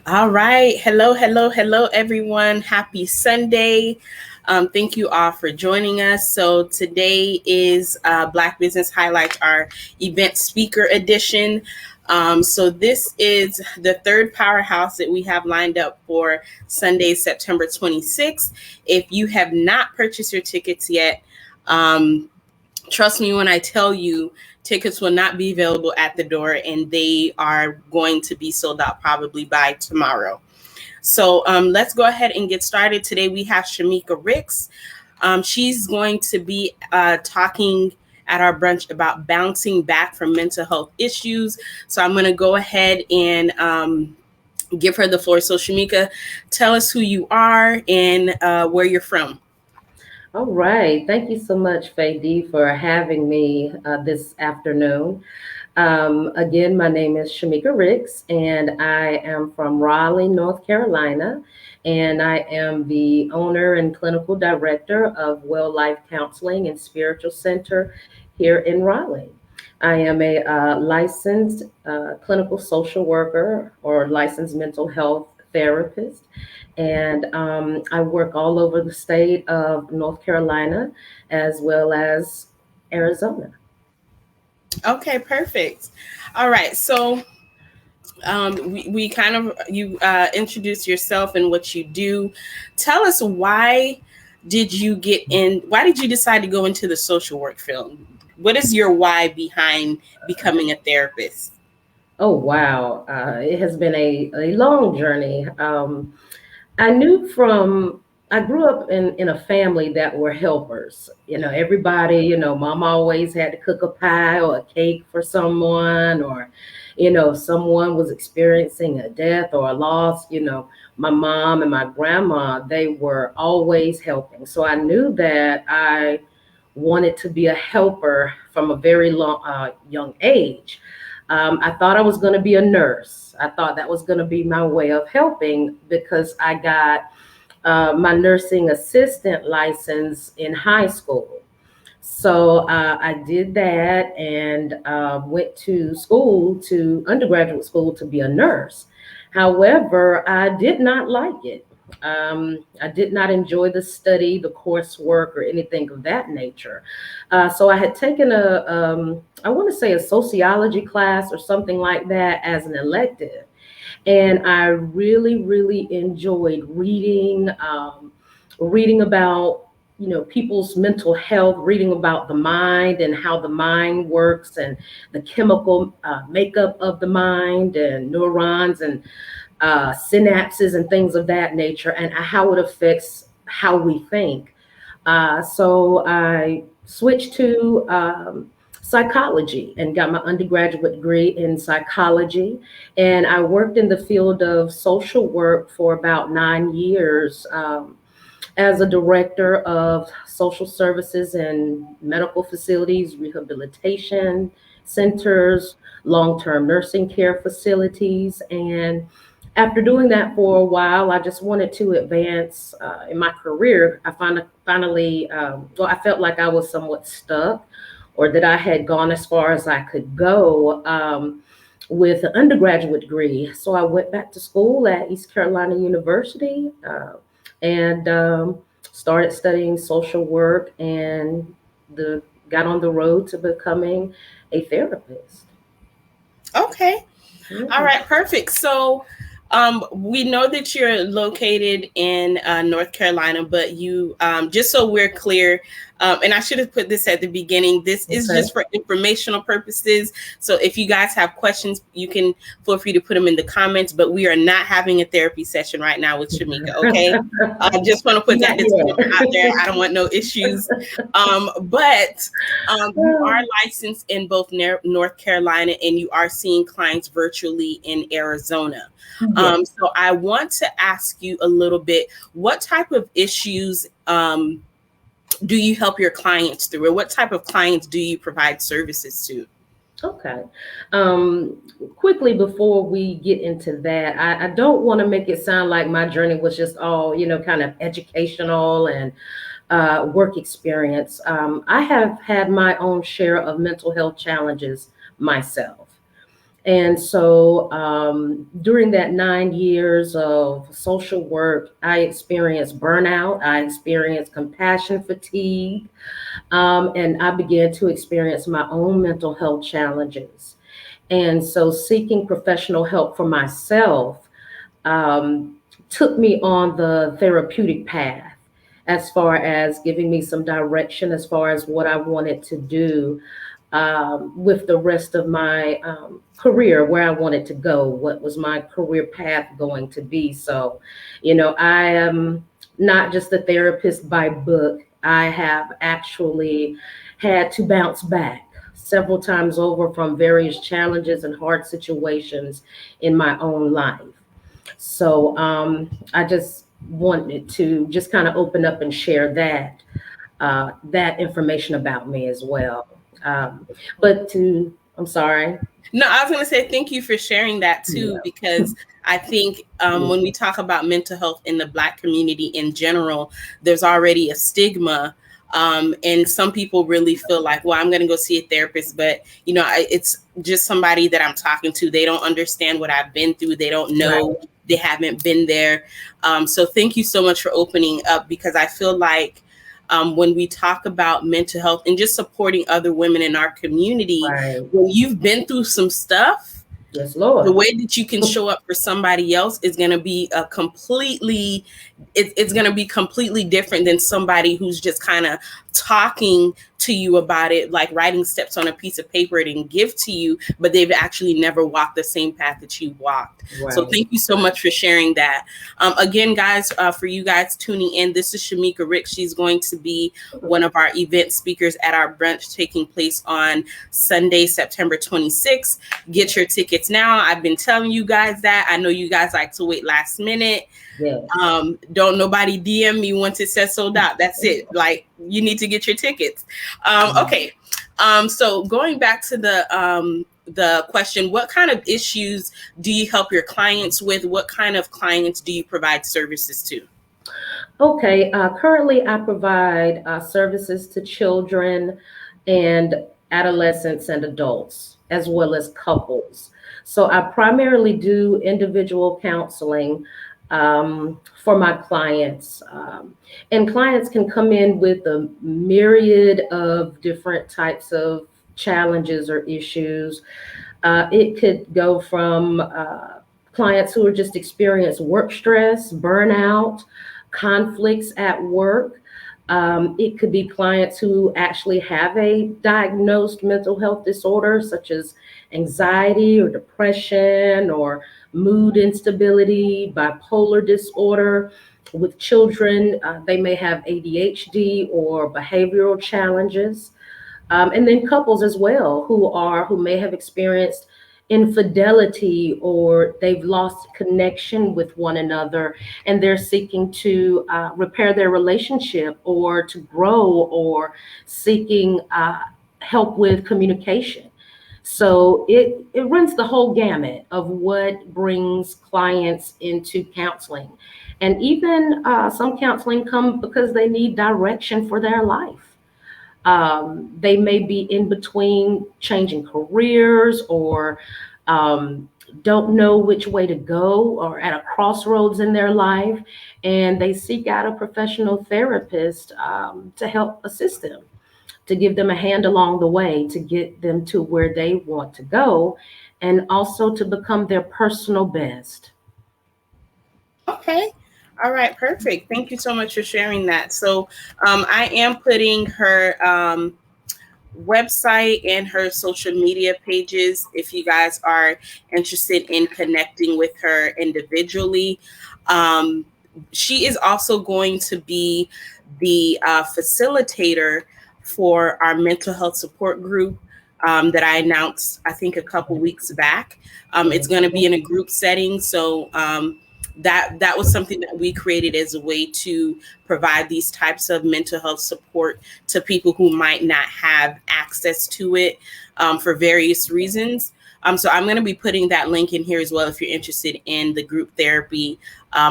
All right. Hello, hello, hello, everyone. Happy Sunday. Thank you all for joining us. So, today is Black Business Highlights, our event speaker edition. So, this is the third powerhouse that we have lined up for Sunday, September 26th. If you have not purchased your tickets yet, um, trust me when I tell you, tickets will not be available at the door and they are going to be sold out probably by tomorrow. So let's go ahead and get started. Today we have Shameca Ricks. She's going to be talking at our brunch about bouncing back from mental health issues. So I'm going to go ahead and give her the floor. So Shameca, tell us who you are and where you're from. All right. Thank you so much, Faye, for having me this afternoon. Again, my name is Shameca Ricks, and I am from Raleigh, North Carolina, and I am the owner and clinical director of Well Life Counseling and Spiritual Center here in Raleigh. I am a licensed clinical social worker or licensed mental health therapist, and I work all over the state of North Carolina as well as Arizona. Okay, perfect. All right. So we kind of you introduce yourself and what you do. Tell us why did you decide to go into the social work field? What is your why behind becoming a therapist? Oh, wow. It has been a long journey. I knew from, I grew up in a family that were helpers. Everybody, mom always had to cook a pie or a cake for someone, or, someone was experiencing a death or a loss. My mom and my grandma, they were always helping. So I knew that I wanted to be a helper from a very young age. I thought I was going to be a nurse. I thought that was going to be my way of helping because I got my nursing assistant license in high school. So I did that and went to school, to undergraduate school, to be a nurse. However, I did not like it. I did not enjoy the study, the coursework, or anything of that nature. So I had taken I want to say a sociology class or something like that as an elective. And I really, really enjoyed reading about, people's mental health, reading about the mind and how the mind works and the chemical makeup of the mind and neurons and synapses and things of that nature, and how it affects how we think. So I switched to psychology and got my undergraduate degree in psychology. And I worked in the field of social work for about 9 years as a director of social services and medical facilities, rehabilitation centers, long term nursing care facilities. And after doing that for a while, I just wanted to advance in my career. Finally, well, I felt like I was somewhat stuck, or that I had gone as far as I could go with an undergraduate degree. So I went back to school at East Carolina University and started studying social work and got on the road to becoming a therapist. Okay. All Yeah. right, perfect. So, we know that you're located in North Carolina, but just so we're clear, and I should have put this at the beginning, this is Okay. just for informational purposes. So, if you guys have questions, you can feel free to put them in the comments, but we are not having a therapy session right now with Shameca, okay? I just want to put that Not disclaimer out there. yet. I don't want no issues. But you are licensed in both North Carolina and you are seeing clients virtually in Arizona. Yes. So I want to ask you a little bit, what type of issues do you help your clients through, or what type of clients do you provide services to? Okay. Um, Quickly before we get into that, I don't want to make it sound like my journey was just all, kind of educational and work experience. I have had my own share of mental health challenges myself. And so during that 9 years of social work, I experienced burnout, I experienced compassion fatigue, and I began to experience my own mental health challenges. And so seeking professional help for myself um, took me on the therapeutic path as far as giving me some direction as far as what I wanted to do with the rest of my career, where I wanted to go, what was my career path going to be. So, I am not just a therapist by book. I have actually had to bounce back several times over from various challenges and hard situations in my own life. So I just wanted to just kind of open up and share that information about me as well. Um, but I'm sorry. No, I was going to say thank you for sharing that too, Yeah. because I think when we talk about mental health in the Black community in general, there's already a stigma. And some people really feel like, well, I'm going to go see a therapist, but it's just somebody that I'm talking to. They don't understand what I've been through. They don't Right, know. They haven't been there. So thank you so much for opening up, because I feel like when we talk about mental health and just supporting other women in our community, right. when you've been through some stuff, Yes, the Lord. way that you can show up for somebody else is going to be it's going to be completely different than somebody who's just kind of talking to you about it, like writing steps on a piece of paper and give to you, but they've actually never walked the same path that you walked. So Right. thank you so much for sharing that. Again, guys, for you guys tuning in, this is Shameca Rick. She's going to be one of our event speakers at our brunch taking place on Sunday, September 26th. Get your tickets now. I've been telling you guys that. I know you guys like to wait last minute. Yes. Don't nobody DM me once it says sold out. That's it. Like, you need to get your tickets. Okay. So going back to the question, what kind of issues do you help your clients with? What kind of clients do you provide services to? Okay. Currently, I provide services to children and adolescents and adults, as well as couples. So I primarily do individual counseling for my clients. And clients can come in with a myriad of different types of challenges or issues. It could go from clients who are just experience work stress, burnout, conflicts at work. It could be clients who actually have a diagnosed mental health disorder, such as anxiety or depression or mood instability, bipolar disorder. With children, they may have ADHD or behavioral challenges. And then couples as well who may have experienced infidelity, or they've lost connection with one another, and they're seeking to repair their relationship or to grow, or seeking help with communication. So it runs the whole gamut of what brings clients into counseling. And even some counseling come because they need direction for their life. They may be in between changing careers, or um, don't know which way to go, or at a crossroads in their life, and they seek out a professional therapist to help assist them, to give them a hand along the way, to get them to where they want to go, and also to become their personal best. Okay. All right. Perfect. Thank you so much for sharing that. So I am putting her website and her social media pages if you guys are interested in connecting with her individually. Um, she is also going to be the facilitator for our mental health support group that I announced, I think, a couple weeks back. It's going to be in a group setting. So that was something that we created as a way to provide these types of mental health support to people who might not have access to it for various reasons. So I'm going to be putting that link in here as well if you're interested in the group therapy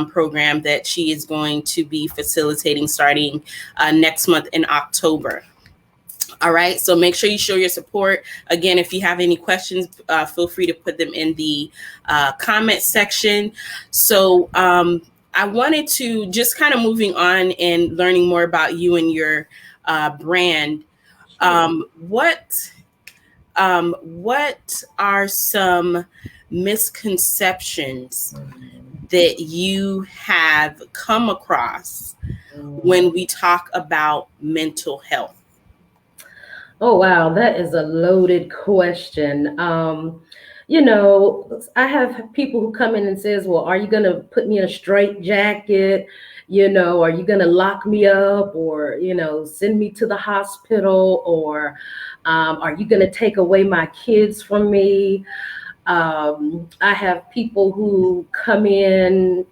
program that she is going to be facilitating starting next month in October. All right. So make sure you show your support. Again, if you have any questions, feel free to put them in the comment section. So I wanted to just kind of moving on and learning more about you and your brand. Sure. What are some misconceptions that you have come across when we talk about mental health? Oh, wow, that is a loaded question. I have people who come in and says, "Well, are you going to put me in a straight jacket? Are you going to lock me up or, send me to the hospital or are you going to take away my kids from me?" I have people who come in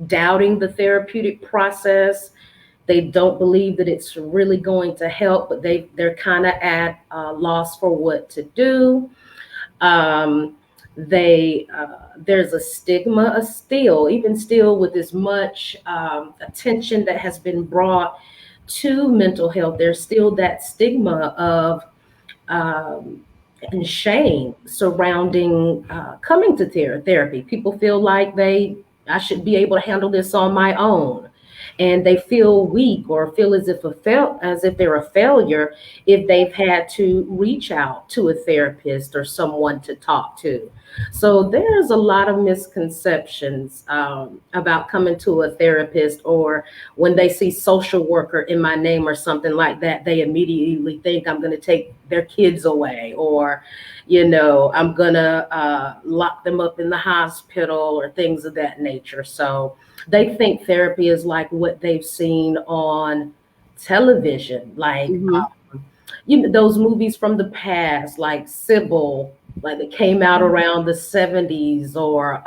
doubting the therapeutic process. They don't believe that it's really going to help, but they're kind of at a loss for what to do. Um, they There's a stigma still, even still, with as much attention that has been brought to mental health. There's still that stigma of um, and shame surrounding coming to therapy. People feel like I should be able to handle this on my own, and they feel weak or feel as if they're a failure if they've had to reach out to a therapist or someone to talk to. So there's a lot of misconceptions about coming to a therapist, or when they see social worker in my name or something like that, they immediately think I'm going to take their kids away, or, I'm going to lock them up in the hospital or things of that nature. So they think therapy is like what they've seen on television, like Mm-hmm. those movies from the past, like Sybil, like that came out around the 70s, or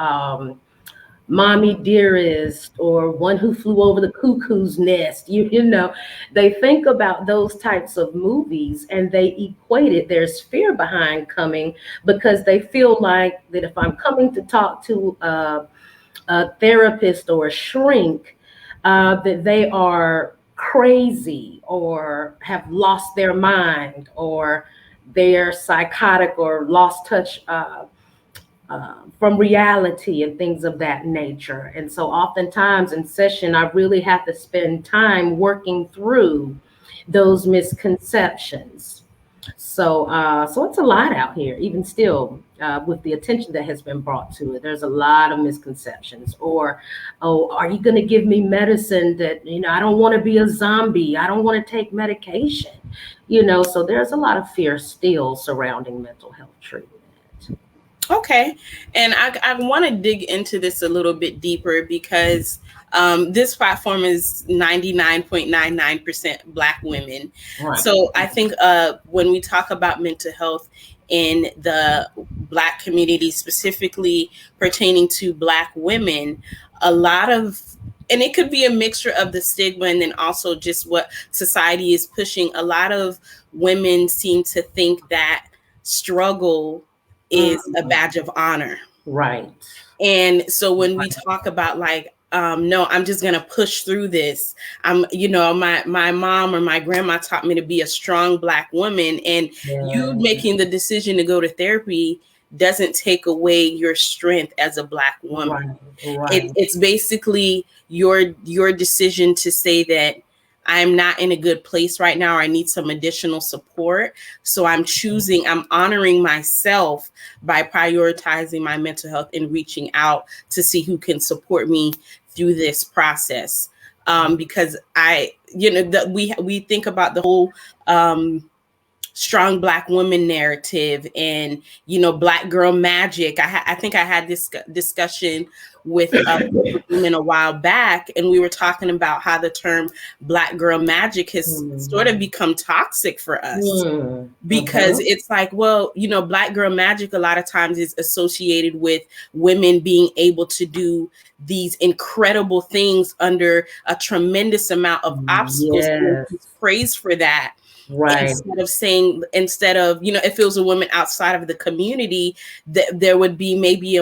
Mommy Dearest, or One Who Flew Over the Cuckoo's Nest. They think about those types of movies and they equate it. There's fear behind coming because they feel like that if I'm coming to talk to a therapist or a shrink, that they are crazy or have lost their mind, or they're psychotic or lost touch from reality and things of that nature. And so oftentimes in session, I really have to spend time working through those misconceptions. So it's a lot out here, even still, with the attention that has been brought to it. There's a lot of misconceptions. Or, oh, are you going to give me medicine that, I don't want to be a zombie. I don't want to take medication. So there's a lot of fear still surrounding mental health treatment. Okay. And I want to dig into this a little bit deeper because this platform is 99.99% Black women. Right. So I think when we talk about mental health in the Black community, specifically pertaining to Black women, a lot of and it could be a mixture of the stigma and then also just what society is pushing. A lot of women seem to think that struggle is a Mhm. badge of honor. Right. And so when we Right. talk about like, no, I'm just gonna push through this. My mom or my grandma taught me to be a strong Black woman, and you Yeah. making the decision to go to therapy doesn't take away your strength as a Black woman. Right. Right. It's basically your decision to say that I'm not in a good place right now, or I need some additional support. So I'm honoring myself by prioritizing my mental health and reaching out to see who can support me through this process. Because we think about the whole strong Black woman narrative and Black girl magic. I think I had this discussion with a group of women a while back, and we were talking about how the term Black girl magic has sort of Mhm. become toxic for us, Mhm. because Mhm. it's like, well, Black girl magic a lot of times is associated with women being able to do these incredible things under a tremendous amount of obstacles, and Yes. it's praised for that. Right. Instead of if it was a woman outside of the community, that there would be maybe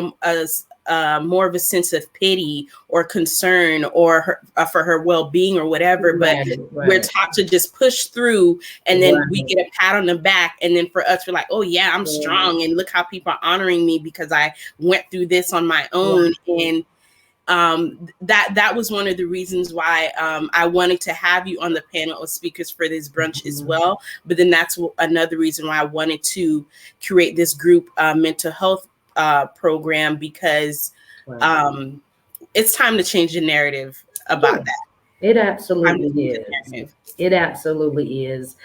more of a sense of pity or concern or for her well-being or whatever, but Right, we're right, taught to just push through, and then we right, get a pat on the back, and then for us we're like, oh yeah, I'm right, strong, and look how people are honoring me because I went through this on my own. right. And that was one of the reasons why I wanted to have you on the panel of speakers for this brunch as Mhm. well. But then that's another reason why I wanted to create this group mental health program, because Right. um, it's time to change the narrative about Yes, that. it Time to absolutely change the is. narrative. It absolutely is.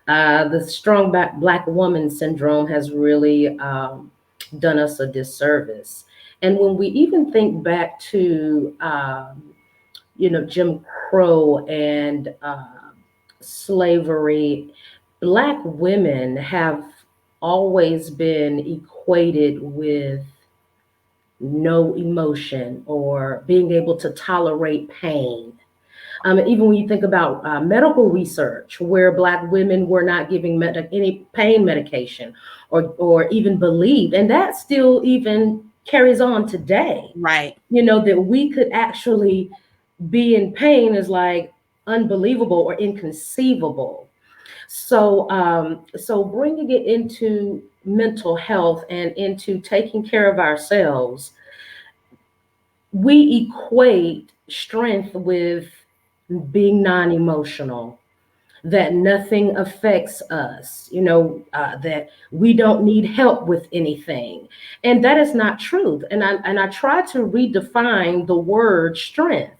The strong black woman syndrome has really done us a disservice. And when we even think back to, Jim Crow and slavery, black women have always been equated with no emotion or being able to tolerate pain. Even when you think about medical research, where Black women were not giving any pain medication or even believed, and that still even carries on today. Right. That we could actually be in pain is like unbelievable or inconceivable. So bringing it into mental health and into taking care of ourselves, we equate strength with being non-emotional, that nothing affects us, that we don't need help with anything. And that is not truth. And I try to redefine the word strength.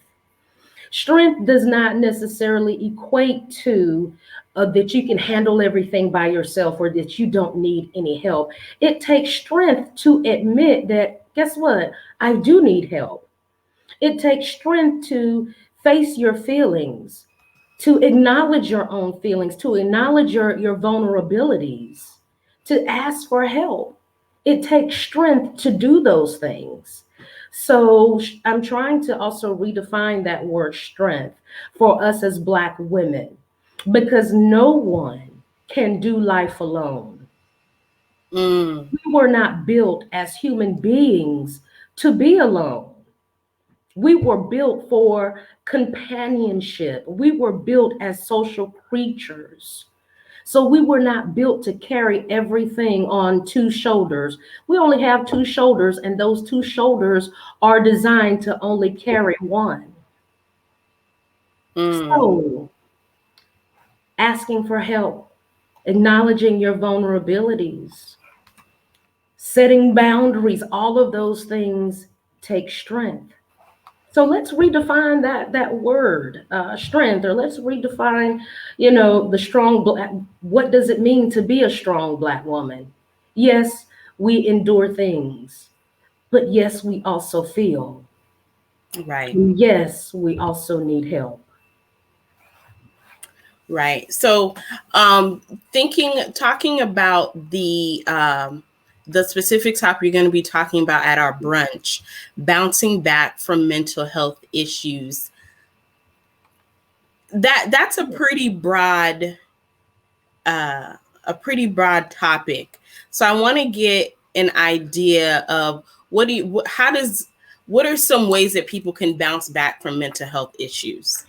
Strength does not necessarily equate to that you can handle everything by yourself or that you don't need any help. It takes strength to admit that, guess what? I do need help. It takes strength to face your feelings, to acknowledge your own feelings, to acknowledge your vulnerabilities, to ask for help. It takes strength to do those things. So I'm trying to also redefine that word strength for us as Black women, because no one can do life alone. Mm, We were not built as human beings to be alone. We were built for companionship. We were built as social creatures. So we were not built to carry everything on two shoulders. We only have two shoulders, and those two shoulders are designed to only carry one. mm, So asking for help, acknowledging your vulnerabilities, setting boundaries, all of those things take strength. So let's redefine that word, strength, or let's redefine, the strong black. What does it mean to be a strong Black woman? Yes, we endure things, but yes, we also feel. right. Yes, we also need help. Right. So, talking about the specific topic you're going to be talking about at our brunch, bouncing back from mental health issues. That's uh, a pretty broad topic. So I want to get an idea of what are some ways that people can bounce back from mental health issues?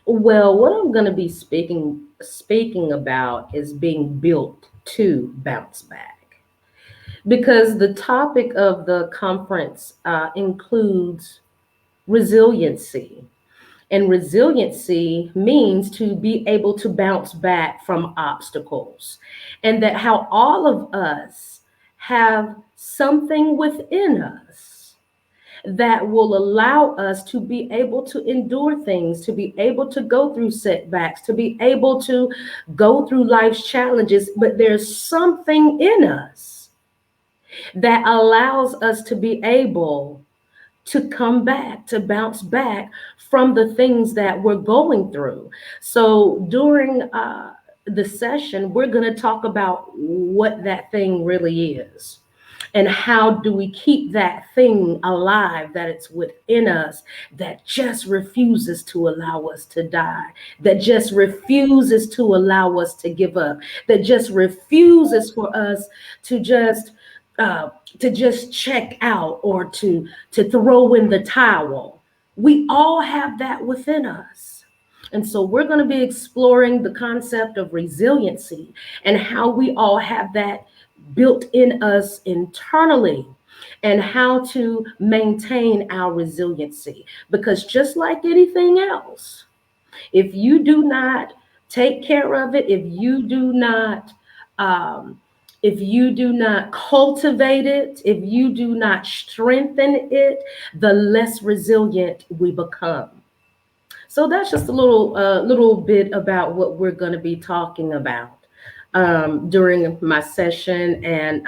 Well, what I'm going to be speaking about is being built to bounce back, because the topic of the conference includes resiliency. And resiliency means to be able to bounce back from obstacles, and that how all of us have something within us that will allow us to be able to endure things, to be able to go through setbacks, to be able to go through life's challenges. But there's something in us that allows us to be able to come back, to bounce back from the things that we're going through. So during the session, we're going to talk about what that thing really is. And how do we keep that thing alive, that it's within us, that just refuses to allow us to die, that just refuses to allow us to give up, that just refuses for us to just just check out or to throw in the towel. We all have that within us. And so we're going to be exploring the concept of resiliency and how we all have that built in us internally, and how to maintain our resiliency. Because just like anything else, if you do not take care of it, um, if you do not cultivate it, if you do not strengthen it, the less resilient we become. So that's just a little bit about what we're going to be talking about during my session, and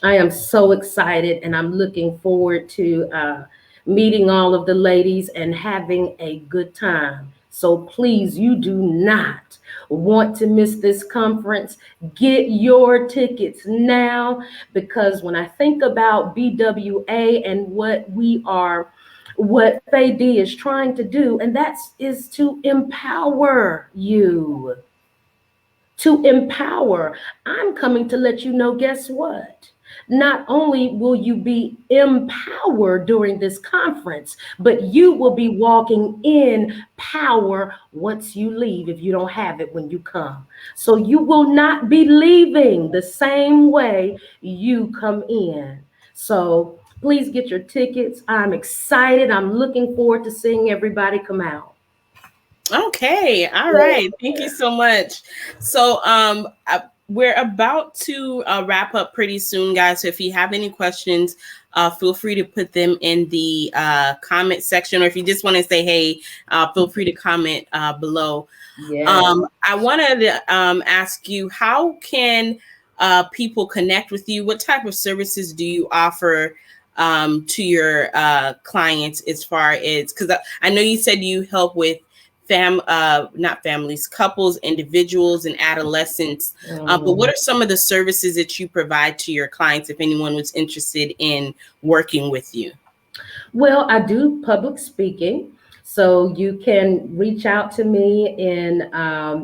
I am so excited, and I'm looking forward to meeting all of the ladies and having a good time. So please, you do not want to miss this conference. Get your tickets now, because when I think about BWA and what FAD is trying to do, and that is to empower you. To empower. I'm coming to let you know, guess what? Not only will you be empowered during this conference, but you will be walking in power once you leave if you don't have it when you come. So you will not be leaving the same way you come in. So please get your tickets. I'm excited. I'm looking forward to seeing everybody come out. Okay. All right. Thank you so much. So, we're about to wrap up pretty soon, guys. So if you have any questions, feel free to put them in the comment section, or if you just want to say hey, feel free to comment below. Yeah. I wanted to ask you, how can people connect with you? What type of services do you offer to your clients, as far as, because I know you said you help with not families, couples, individuals, and adolescents. But what Mm. are some of the services that you provide to your clients if anyone was interested in working with you? Well, I do public speaking. So you can reach out to me in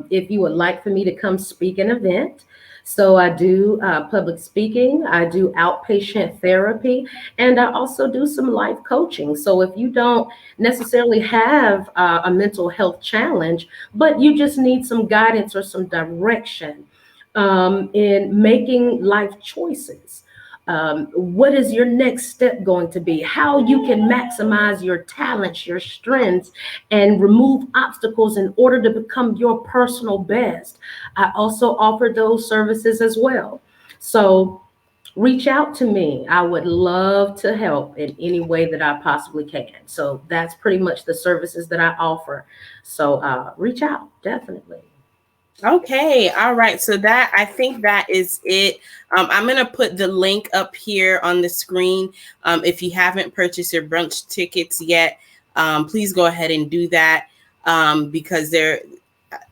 if you would like for me to come speak an event. So I do public speaking, I do outpatient therapy, and I also do some life coaching. So if you don't necessarily have a mental health challenge, but you just need some guidance or some direction in making life choices, what is your next step going to be, how you can maximize your talents, your strengths, and remove obstacles in order to become your personal best. I also offer those services as well. So reach out to me. I would love to help in any way that I possibly can. So that's pretty much the services that I offer. So reach out, definitely. Okay, all right. So that, I think that is it. I'm gonna put the link up here on the screen. If you haven't purchased your brunch tickets yet, please go ahead and do that, because they're.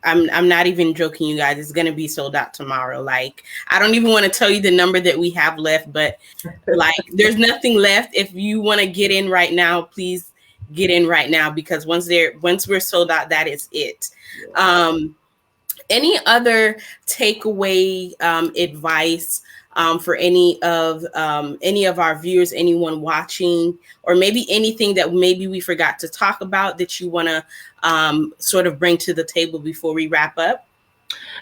I'm not even joking, you guys. It's gonna be sold out tomorrow. Like, I don't even want to tell you the number that we have left, but like, there's nothing left. If you want to get in right now, please get in right now, because once we're sold out, that is it. Um, any other takeaway advice for any of our viewers, anyone watching, or maybe anything that maybe we forgot to talk about that you want to sort of bring to the table before we wrap up?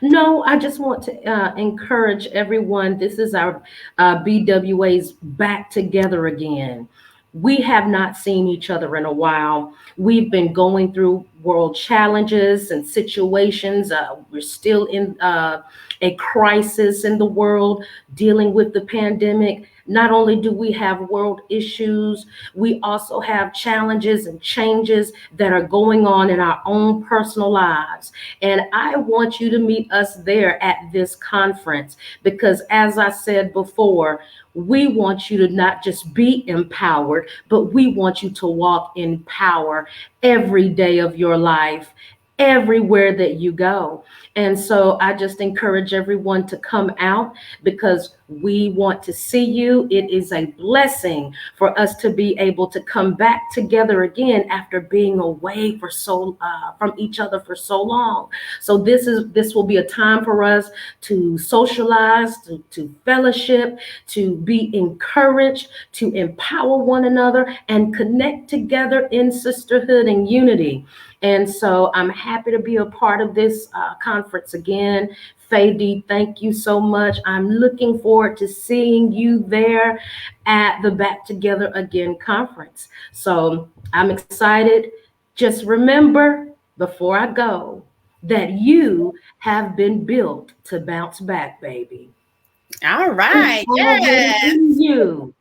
No, I just want to encourage everyone. This is our BWA's back together again. We have not seen each other in a while. We've been going through world challenges and situations. We're still in a crisis in the world, dealing with the pandemic. Not only do we have world issues, we also have challenges and changes that are going on in our own personal lives. And I want you to meet us there at this conference, because, as I said before, we want you to not just be empowered, but we want you to walk in power every day of your life, everywhere that you go. And so I just encourage everyone to come out because we want to see you. It is a blessing for us to be able to come back together again after being away for from each other for so long. So this will be a time for us to socialize, to fellowship, to be encouraged, to empower one another, and connect together in sisterhood and unity. And so I'm happy to be a part of this conference again. Fady, thank you so much. I'm looking forward to seeing you there at the Back Together Again conference. So I'm excited. Just remember before I go that you have been built to bounce back, baby. All It's right. already Yes. in you.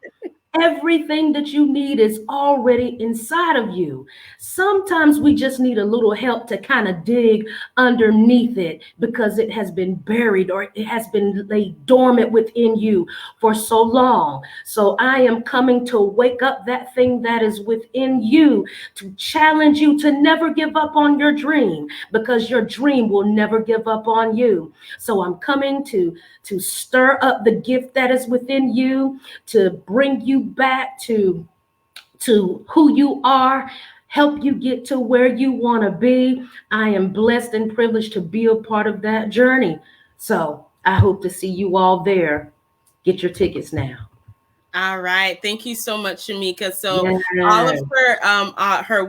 Everything that you need is already inside of you. Sometimes we just need a little help to kind of dig underneath it because it has been buried or it has been laid dormant within you for so long. So I am coming to wake up that thing that is within you, to challenge you to never give up on your dream, because your dream will never give up on you. So I'm coming to stir up the gift that is within you, to bring you back to who you are, help you get to where you want to be. I am blessed and privileged to be a part of that journey. So I hope to see you all there. Get your tickets now. All right. Thank you so much, Shameca. So all of Yes. her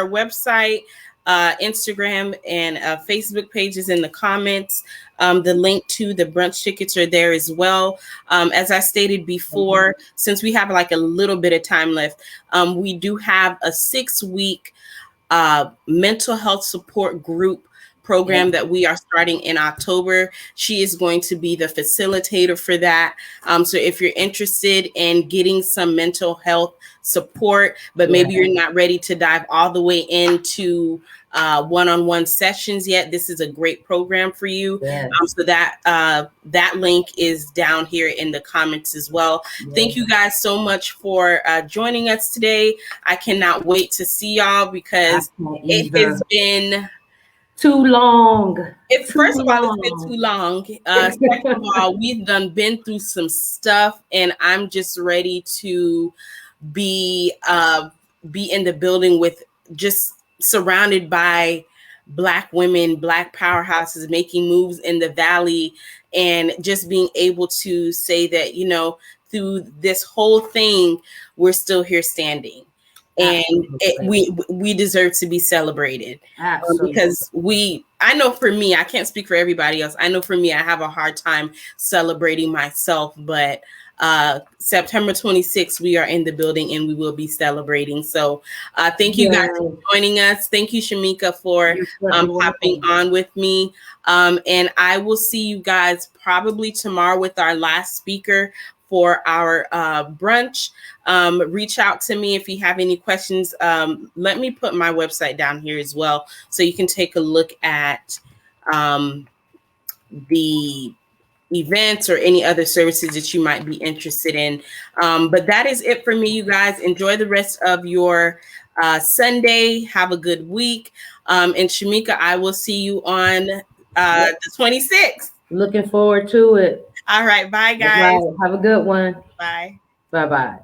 website, Instagram, and Facebook pages in the comments. The link to the brunch tickets are there as well. As I stated before, since we have like a little bit of time left, we do have a 6-week mental health support group program that we are starting in October. She is going to be the facilitator for that. So if you're interested in getting some mental health support, but maybe you're not ready to dive all the way into one-on-one sessions yet, this is a great program for you. Yes. So that link is down here in the comments as well. Thank you guys so much for joining us today. I cannot wait to see y'all because it has been too long. First of all, it's been too long. Second of all, we've been through some stuff, and I'm just ready to be in the building with, just surrounded by Black women, Black powerhouses making moves in the Valley, and just being able to say that, through this whole thing, we're still here standing. And we deserve to be celebrated. Because I know for me, I can't speak for everybody else. I know for me, I have a hard time celebrating myself, but September 26th, we are in the building and we will be celebrating. So thank you guys for joining us. Thank you, Shameca, for hopping on with me. And I will see you guys probably tomorrow with our last speaker for our brunch. Reach out to me if you have any questions. Let me put my website down here as well, so you can take a look at the events or any other services that you might be interested in. But that is it for me, you guys. Enjoy the rest of your Sunday. Have a good week. And Shameca, I will see you on the 26th. Looking forward to it. All right. Bye, guys. Right. Have a good one. Bye. Bye-bye.